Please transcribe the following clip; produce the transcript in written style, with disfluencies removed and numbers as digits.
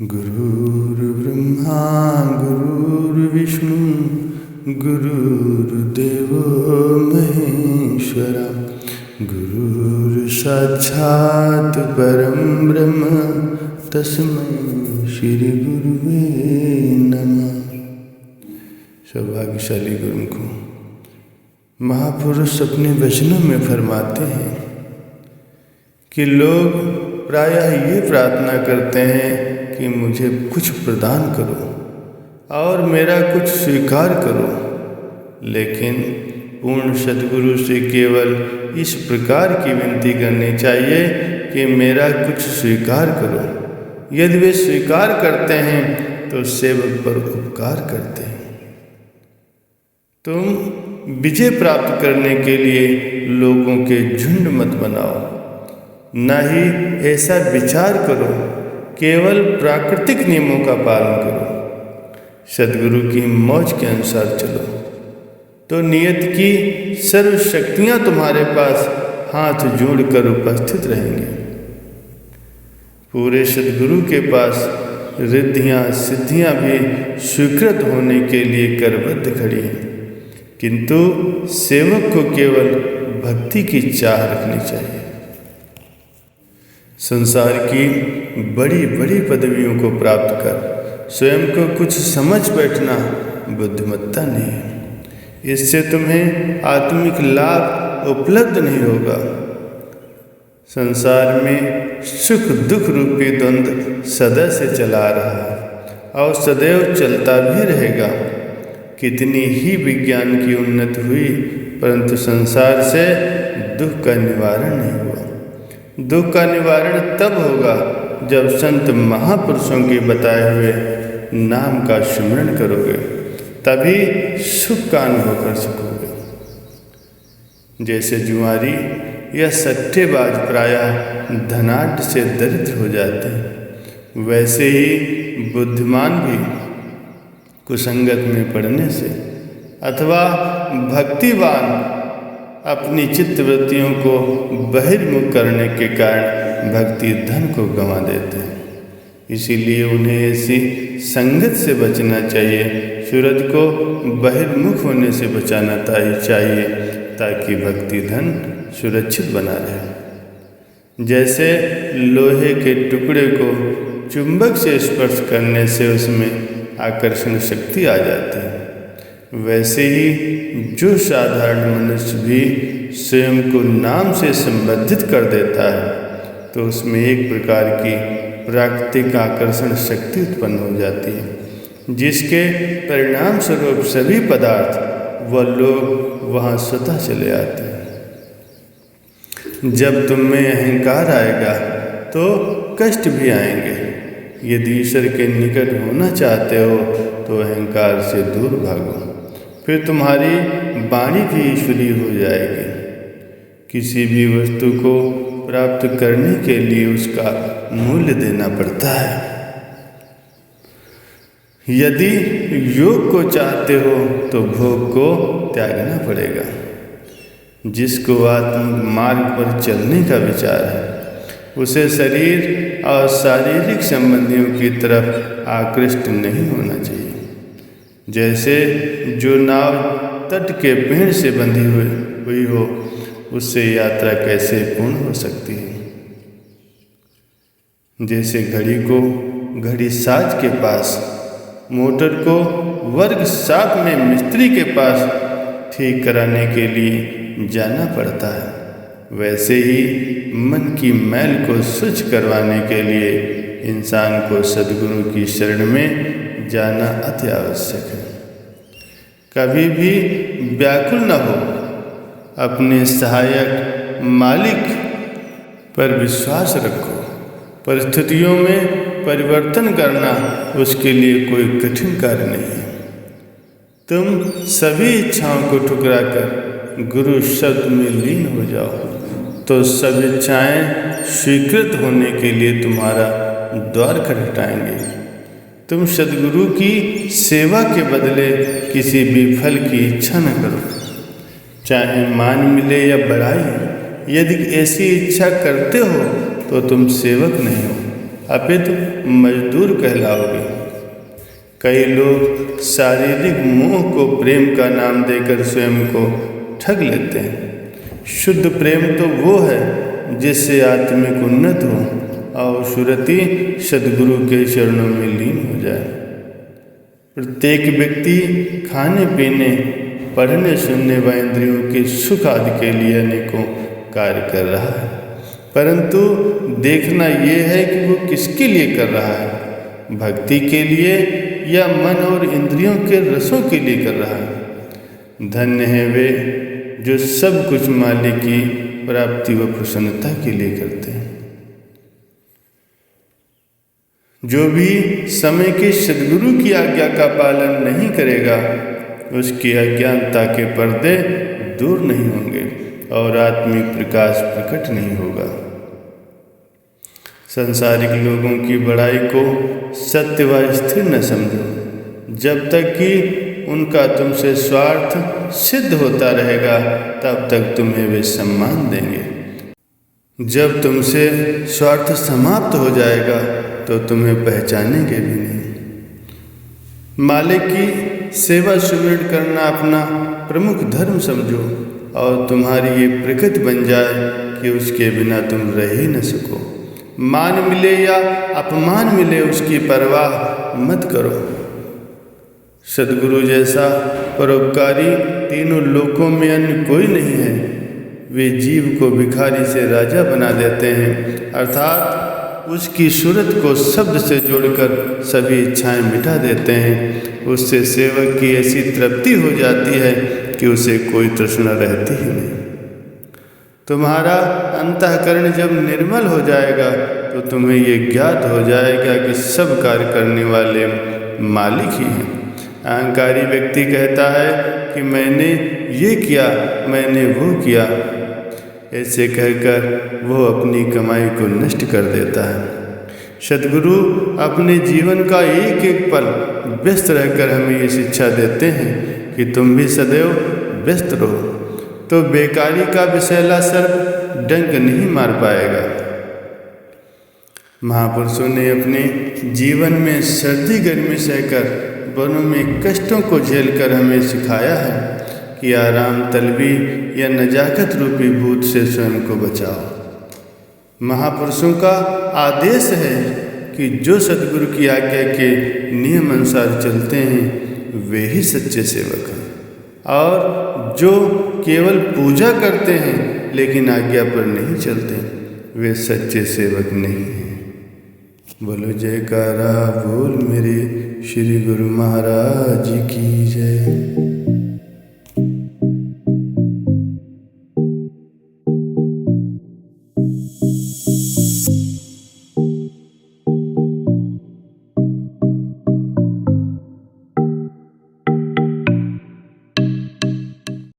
गुरुर्ब्रह्मा गुरुर्विष्णु गुरुर्देवो महेश्वरा गुरुर्साक्षात् परं ब्रह्म तस्मै श्री गुरुवे नमः। सौभाग्यशाली गुरुमुखों, महापुरुष अपने वचनों में फरमाते हैं कि लोग प्रायः ये प्रार्थना करते हैं कि मुझे कुछ प्रदान करो और मेरा कुछ स्वीकार करो, लेकिन पूर्ण सद्गुरु से केवल इस प्रकार की विनती करनी चाहिए कि मेरा कुछ स्वीकार करो। यदि वे स्वीकार करते हैं तो सेवक पर उपकार करते हैं। तुम विजय प्राप्त करने के लिए लोगों के झुंड मत बनाओ, न ही ऐसा विचार करो, केवल प्राकृतिक नियमों का पालन करो। सद्गुरु की मौज के अनुसार चलो तो नियत की सर्व शक्तियाँ तुम्हारे पास हाथ जोड़कर उपस्थित रहेंगी। पूरे सद्गुरु के पास रिद्धियाँ सिद्धियाँ भी स्वीकृत होने के लिए करबद्ध खड़ी हैं, किंतु सेवक को केवल भक्ति की चाह रखनी चाहिए। संसार की बड़ी बड़ी पदवियों को प्राप्त कर स्वयं को कुछ समझ बैठना बुद्धिमत्ता नहीं है। इससे तुम्हें आत्मिक लाभ उपलब्ध नहीं होगा। संसार में सुख दुख रूपी द्वंद्व सदा से चला रहा है और सदैव चलता भी रहेगा। कितनी ही विज्ञान की उन्नति हुई, परंतु संसार से दुख का निवारण नहीं हुआ। दुख का निवारण तब होगा जब संत महापुरुषों के बताए हुए नाम का स्मरण करोगे, तभी सुख का अनुभव कर सकोगे। जैसे जुआरी या सट्टेबाज प्रायः धनाढ्य से दरिद्र हो जाते हैं, वैसे ही बुद्धिमान भी कुसंगत में पड़ने से अथवा भक्तिवान अपनी चित्तवृत्तियों को बहिर्मुख करने के कारण भक्ति धन को गंवा देते हैं। इसीलिए उन्हें ऐसी संगत से बचना चाहिए। सूरज को बहिर्मुख होने से बचाना चाहिए ताकि भक्ति धन सुरक्षित बना रहे। जैसे लोहे के टुकड़े को चुंबक से स्पर्श करने से उसमें आकर्षण शक्ति आ जाती है, वैसे ही जो साधारण मनुष्य भी स्वयं को नाम से संबंधित कर देता है तो उसमें एक प्रकार की प्राकृतिक आकर्षण शक्ति उत्पन्न हो जाती है, जिसके परिणाम स्वरूप सभी पदार्थ व लोग वहाँ स्वतः चले आते हैं। जब तुम में अहंकार आएगा तो कष्ट भी आएंगे। यदि ईश्वर के निकट होना चाहते हो तो अहंकार से दूर भागो, फिर तुम्हारी वाणी भी ईश्वरीय हो जाएगी। किसी भी वस्तु को प्राप्त करने के लिए उसका मूल्य देना पड़ता है। यदि योग को चाहते हो तो भोग को त्यागना पड़ेगा। जिसको आत्मिक मार्ग पर चलने का विचार है उसे शरीर और शारीरिक संबंधियों की तरफ आकृष्ट नहीं होना चाहिए। जैसे जो नाव तट के पेड़ से बंधी हुई हो, उससे यात्रा कैसे पूर्ण हो सकती है। जैसे घड़ी को घड़ी साज के पास, मोटर को वर्कशॉप में मिस्त्री के पास ठीक कराने के लिए जाना पड़ता है, वैसे ही मन की मैल को स्वच्छ करवाने के लिए इंसान को सद्गुरु की शरण में जाना अति आवश्यक है। कभी भी व्याकुल न हो, अपने सहायक मालिक पर विश्वास रखो। परिस्थितियों में परिवर्तन करना उसके लिए कोई कठिन कार्य नहीं है। तुम सभी इच्छाओं को ठुकराकर गुरु शब्द में लीन हो जाओ तो सब इच्छाएं स्वीकृत होने के लिए तुम्हारा द्वार खटखटाएंगे। तुम सद्गुरु की सेवा के बदले किसी भी फल की इच्छा न करो, चाहे मान मिले या बड़ाई। यदि ऐसी इच्छा करते हो तो तुम सेवक नहीं हो, अपितु मजदूर कहलाओगे। कई लोग शारीरिक मोह को प्रेम का नाम देकर स्वयं को ठग लेते हैं। शुद्ध प्रेम तो वो है जिससे आत्मिक उन्नत हो और सुरति सद्गुरु के चरणों में लीन हो जाए। प्रत्येक व्यक्ति खाने पीने, पढ़ने सुनने व इंद्रियों के सुख आदि के लिए अनेकों कार्य कर रहा है, परंतु देखना ये है कि वो किसके लिए कर रहा है, भक्ति के लिए या मन और इंद्रियों के रसों के लिए कर रहा है। धन्य है वे जो सब कुछ मालिक की प्राप्ति व प्रसन्नता के लिए करते हैं। जो भी समय के सद्गुरु की आज्ञा का पालन नहीं करेगा, उसकी अज्ञानता के पर्दे दूर नहीं होंगे और आत्मिक प्रकाश प्रकट नहीं होगा। सांसारिक लोगों की बड़ाई को सत्य व स्थिर न समझो, जब तक कि उनका तुमसे स्वार्थ सिद्ध होता रहेगा तब तक तुम्हें वे सम्मान देंगे। जब तुमसे स्वार्थ समाप्त हो जाएगा तो तुम्हें पहचानेंगे भी नहीं। मालिक की सेवा सुदृढ़ करना अपना प्रमुख धर्म समझो और तुम्हारी ये प्रकृति बन जाए कि उसके बिना तुम रह ही न सको। मान मिले या अपमान मिले उसकी परवाह मत करो। सद्गुरु जैसा परोपकारी तीनों लोकों में अन्य कोई नहीं है। वे जीव को भिखारी से राजा बना देते हैं, अर्थात उसकी सूरत को शब्द से जोड़कर सभी इच्छाएं मिटा देते हैं। उससे सेवक की ऐसी तृप्ति हो जाती है कि उसे कोई तृष्णा रहती ही नहीं। तुम्हारा अंतःकरण जब निर्मल हो जाएगा तो तुम्हें ये ज्ञात हो जाएगा कि सब कार्य करने वाले मालिक ही हैं। अहंकारी व्यक्ति कहता है कि मैंने ये किया, मैंने वो किया। ऐसे कहकर वो अपनी कमाई को नष्ट कर देता है। सद्गुरु अपने जीवन का एक एक पल व्यस्त रहकर हमें ये शिक्षा देते हैं कि तुम भी सदैव व्यस्त रहो, तो बेकारी का विषैला सर्प डंक नहीं मार पाएगा। महापुरुषों ने अपने जीवन में सर्दी गर्मी सहकर, वनों में कष्टों को झेलकर हमें सिखाया है कि आराम तलबी या नजाकत रूपी भूत से स्वयं को बचाओ। महापुरुषों का आदेश है कि जो सद्गुरु की आज्ञा के नियम अनुसार चलते हैं वे ही सच्चे सेवक हैं, और जो केवल पूजा करते हैं लेकिन आज्ञा पर नहीं चलते वे सच्चे सेवक नहीं हैं। बोलो जयकारा बोल मेरे श्री गुरु महाराज की जय।